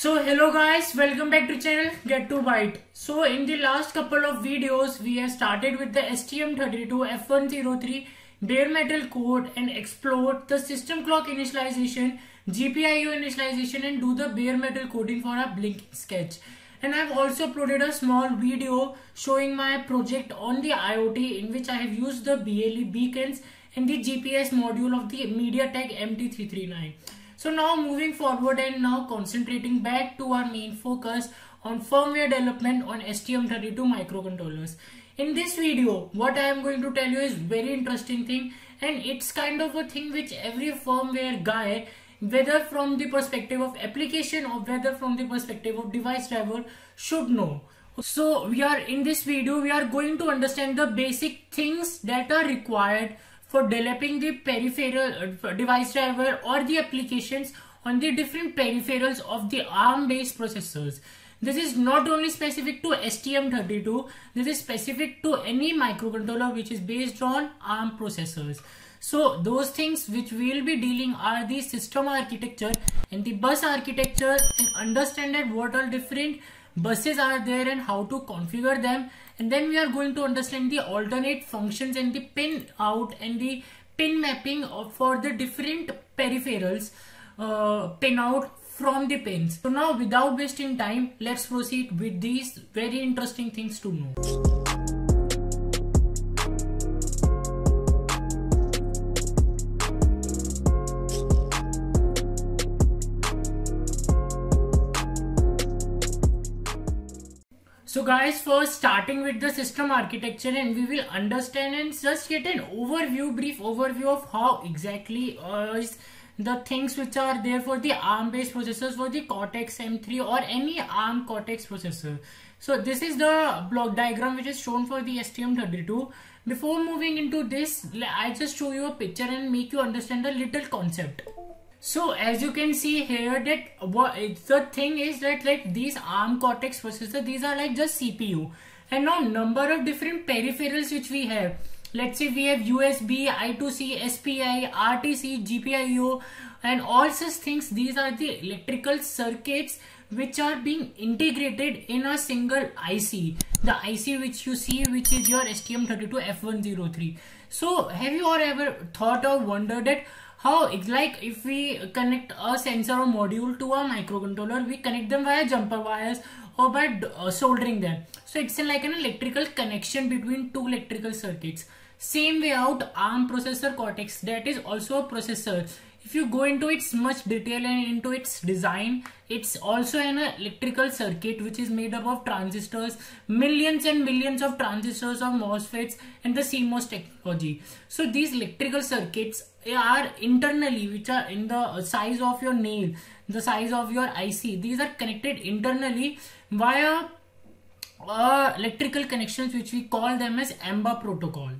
Hello guys, welcome back to channel Get to Byte. So in the last couple of videos we have started with the STM32F103 bare metal code and explored the system clock initialization, GPIO initialization and do the bare metal coding for a blinking sketch. And I have also uploaded a small video showing my project on the IoT in which I have used the BLE beacons and the GPS module of the MediaTek MT339. So now moving forward and now concentrating back to our main focus on firmware development on STM32 microcontrollers. In this video, what I am going to tell you is very interesting thing, and it's kind of a thing which every firmware guy, whether from the perspective of application or whether from the perspective of device driver, should know. So in this video, we are going to understand the basic things that are required for developing the peripheral device driver or the applications on the different peripherals of the ARM based processors. This is not only specific to STM32, this is specific to any microcontroller which is based on ARM processors. So those things which we will be dealing are the system architecture and the bus architecture, and understand that what all different buses are there and how to configure them. And then we are going to understand the alternate functions and the pin out and the pin mapping for the different peripherals, pin out from the pins. So now without wasting time, let's proceed with these very interesting things to know. So guys, first starting with the system architecture, and we will understand and just get an brief overview of how exactly is the things which are there for the ARM based processors for the Cortex M3 or any ARM Cortex processor. So this is the block diagram which is shown for the STM32. Before moving into this, I just show you a picture and make you understand a little concept. So as you can see here, that the thing is that like these ARM Cortex processors, these are like just CPU, and now number of different peripherals which we have. Let's say we have USB, I2C, SPI, RTC, GPIO and all such things. These are the electrical circuits which are being integrated in a single IC. The IC which you see, which is your STM32F103. So have you all ever thought or wondered that how it's like if we connect a sensor or module to a microcontroller, we connect them via jumper wires or by soldering them. So it's like an electrical connection between two electrical circuits. Same way out ARM processor Cortex, that is also a processor. If you go into its much detail and into its design, it's also an electrical circuit which is made up of transistors, millions and millions of transistors of MOSFETs and the CMOS technology. So these electrical circuits are internally, which are in the size of your nail, the size of your IC. These are connected internally via electrical connections which we call them as AMBA protocol.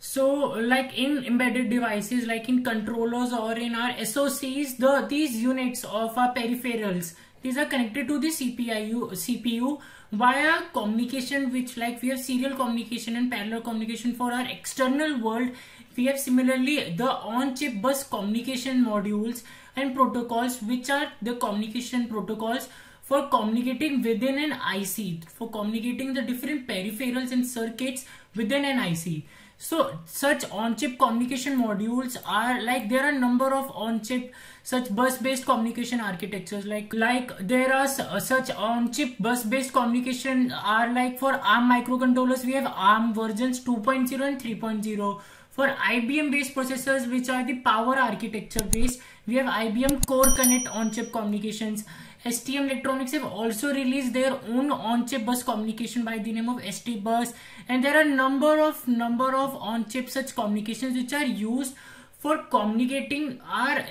So like in embedded devices, like in controllers or in our SoCs, these units of our peripherals, these are connected to the CPU via communication, which like we have serial communication and parallel communication for our external world. We have similarly the on-chip bus communication modules and protocols, which are the communication protocols for communicating within an IC, for communicating the different peripherals and circuits within an IC. So such on-chip communication modules are like, there are a number of on-chip such bus-based communication architectures, like there are such on-chip bus-based communication are like for ARM microcontrollers we have ARM versions 2.0 and 3.0. For IBM based processors, which are the power architecture based, we have IBM Core Connect on-chip communications. STM Electronics have also released their own on-chip bus communication by the name of ST Bus, and there are number of on-chip such communications which are used for communicating our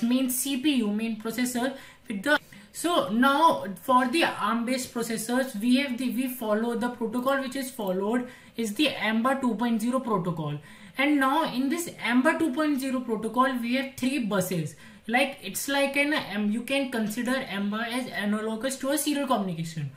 main CPU, main processor with the. So now for the ARM based processors, we follow the protocol which is followed is the AMBA 2.0 protocol. And now in this AMBA 2.0 protocol, we have three buses. Like it's like you can consider AMBA as analogous to a serial communication.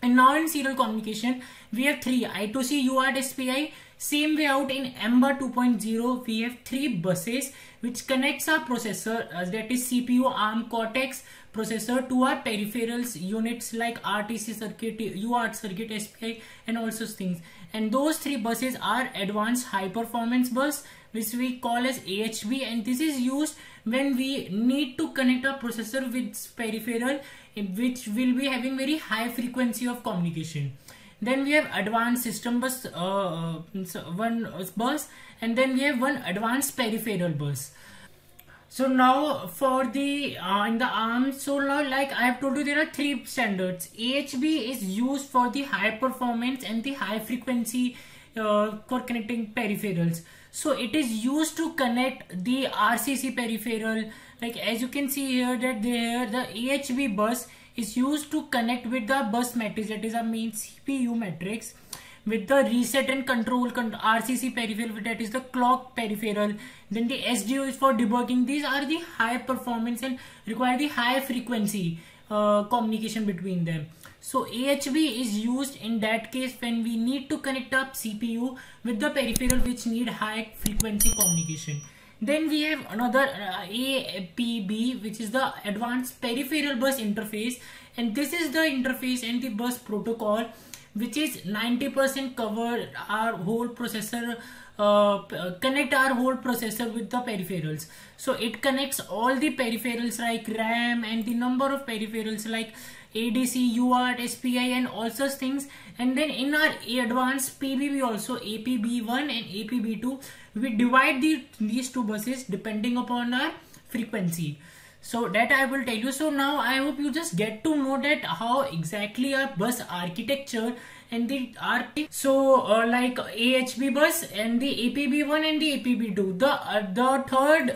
And now in serial communication, we have three I2C, UART, SPI. Same way out in AMBA 2.0, we have three buses which connects our processor, that is CPU, ARM Cortex processor to our peripherals units like RTC circuit, UART circuit, SPI, and all such things. And those three buses are advanced high performance bus, which we call as AHB, and this is used when we need to connect a processor with peripheral which will be having very high frequency of communication. Then we have advanced system bus, one bus, and then we have one advanced peripheral bus. So now for the in the ARM, so now like I have told you, there are three standards. AHB is used for the high performance and the high frequency for connecting peripherals. So it is used to connect the RCC peripheral. Like as you can see here, that there the AHB bus is used to connect with the bus matrix, that is a main CPU matrix, with the reset and control RCC peripheral, that is the clock peripheral. Then the SDO is for debugging. These are the high performance and require the high frequency communication between them. So AHB is used in that case when we need to connect up CPU with the peripheral which need high frequency communication. Then we have another APB, which is the advanced peripheral bus interface, and this is the interface and the bus protocol which is 90% cover our whole processor, connect our whole processor with the peripherals. So it connects all the peripherals like RAM and the number of peripherals like ADC, UART, SPI, and all such things. And then in our advanced PBB also, APB1 and APB2, we divide these two buses depending upon our frequency. So that I will tell you. So now I hope you just get to know that how exactly our bus architecture and the like AHB bus and the APB1 and the APB2. The third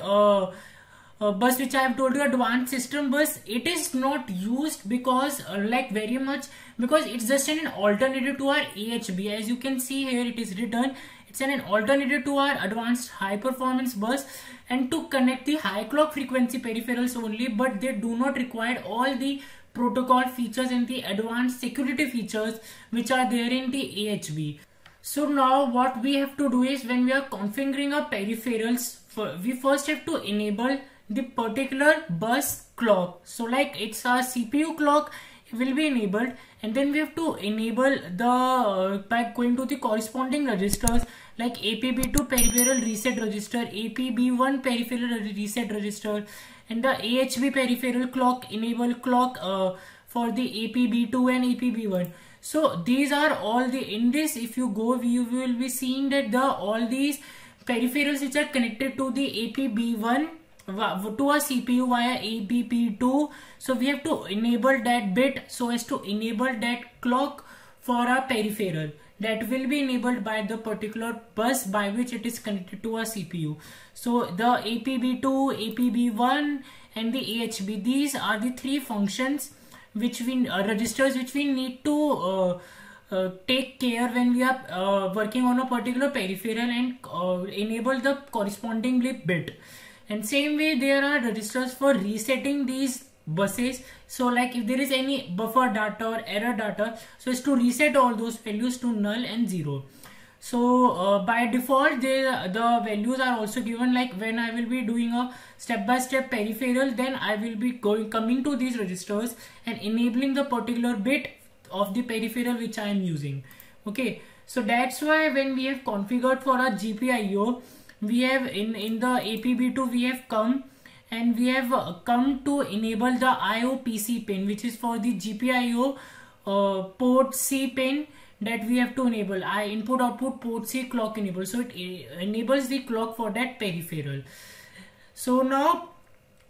bus which I have told you, advanced system bus, it is not used because like very much, because it's just an alternative to our AHB. As you can see here, it is written, it's an alternative to our advanced high performance bus and to connect the high clock frequency peripherals only, but they do not require all the protocol features and the advanced security features which are there in the AHB. So now what we have to do is, when we are configuring our peripherals, we first have to enable the particular bus clock. So like it's our CPU clock will be enabled, and then we have to enable the by going to the corresponding registers like APB2 peripheral reset register, APB1 peripheral reset register, and the AHB peripheral clock enable clock for the APB2 and APB1. So these are all the, in this if you go, you will be seeing that all these peripherals which are connected to the APB1 to a CPU via APB2. So we have to enable that bit so as to enable that clock for our peripheral. That will be enabled by the particular bus by which it is connected to a CPU. So the APB2, APB1 and the AHB, these are the three functions which we registers which we need to take care when we are working on a particular peripheral and enable the corresponding bit. And same way there are registers for resetting these buses. So like if there is any buffer data or error data, so it's to reset all those values to null and 0. So by default the values are also given, like when I will be doing a step-by-step peripheral, then I will be coming to these registers and enabling the particular bit of the peripheral which I am using. Okay, so that's why when we have configured for our GPIO, we have in the APB2 we have come and we have come to enable the IOPC pin, which is for the GPIO port C pin that we have to enable. Input output port C clock enable, so it enables the clock for that peripheral. So now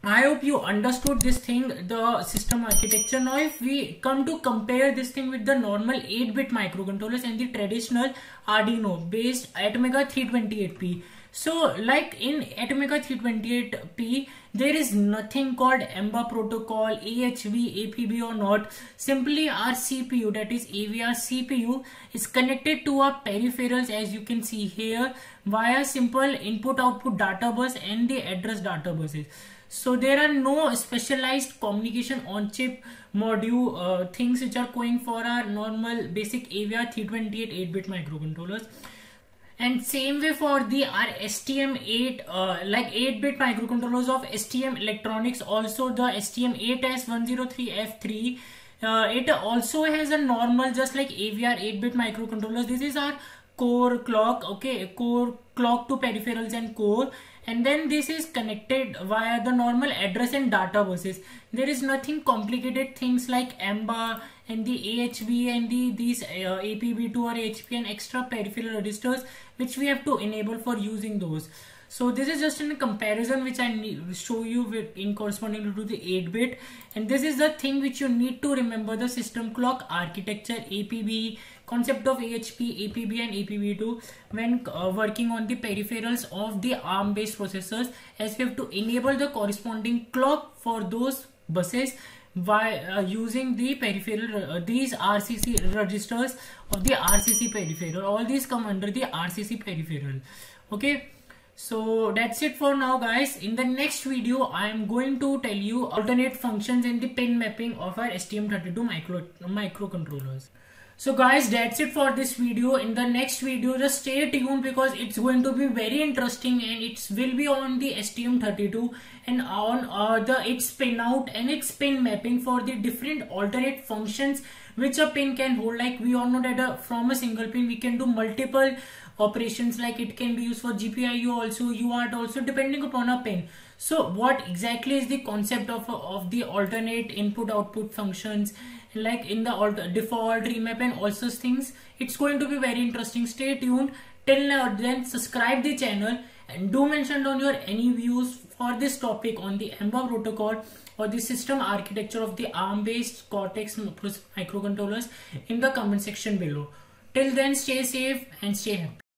I hope you understood this thing, the system architecture. Now if we come to compare this thing with the normal 8-bit microcontrollers and the traditional Arduino based Atmega 328P. So like in Atmega 328P, there is nothing called EMBA protocol, AHB, APB or not. Simply our CPU, that is AVR CPU, is connected to our peripherals as you can see here via simple input output data bus and the address data buses. So there are no specialized communication on chip module things which are going for our normal basic AVR 328 8-bit microcontrollers. And same way for the our STM8 like 8-bit microcontrollers of STM Electronics, also the STM8S103F3. It also has a normal, just like AVR 8-bit microcontrollers. This is our core clock, okay, core clock to peripherals and core, and then this is connected via the normal address and data buses. There is nothing complicated things like AMBA and the AHV and these APB2 or HP and extra peripheral registers which we have to enable for using those. So this is just in a comparison which I show you with in corresponding to the 8-bit, and this is the thing which you need to remember: the system clock architecture, APB, concept of AHP, APB and APB2 when working on the peripherals of the ARM based processors, as we have to enable the corresponding clock for those buses by using the peripheral these RCC registers of the RCC peripheral. All these come under the RCC peripheral. Okay, so that's it for now, guys. In the next video I am going to tell you alternate functions and the pin mapping of our STM32 microcontrollers. So guys, that's it for this video. In the next video, just stay tuned because it's going to be very interesting, and it will be on the STM32 and on its pin out and its pin mapping for the different alternate functions which a pin can hold. Like we all know that from a single pin we can do multiple operations, like it can be used for GPIO also, UART also, depending upon a pin. So what exactly is the concept of the alternate input output functions, like in the default, remap and all such things? It's going to be very interesting. Stay tuned. Till now then, subscribe the channel and do mention down your any views for this topic on the AMBA protocol or the system architecture of the ARM based Cortex microcontrollers in the comment section below. Till then, stay safe and stay happy.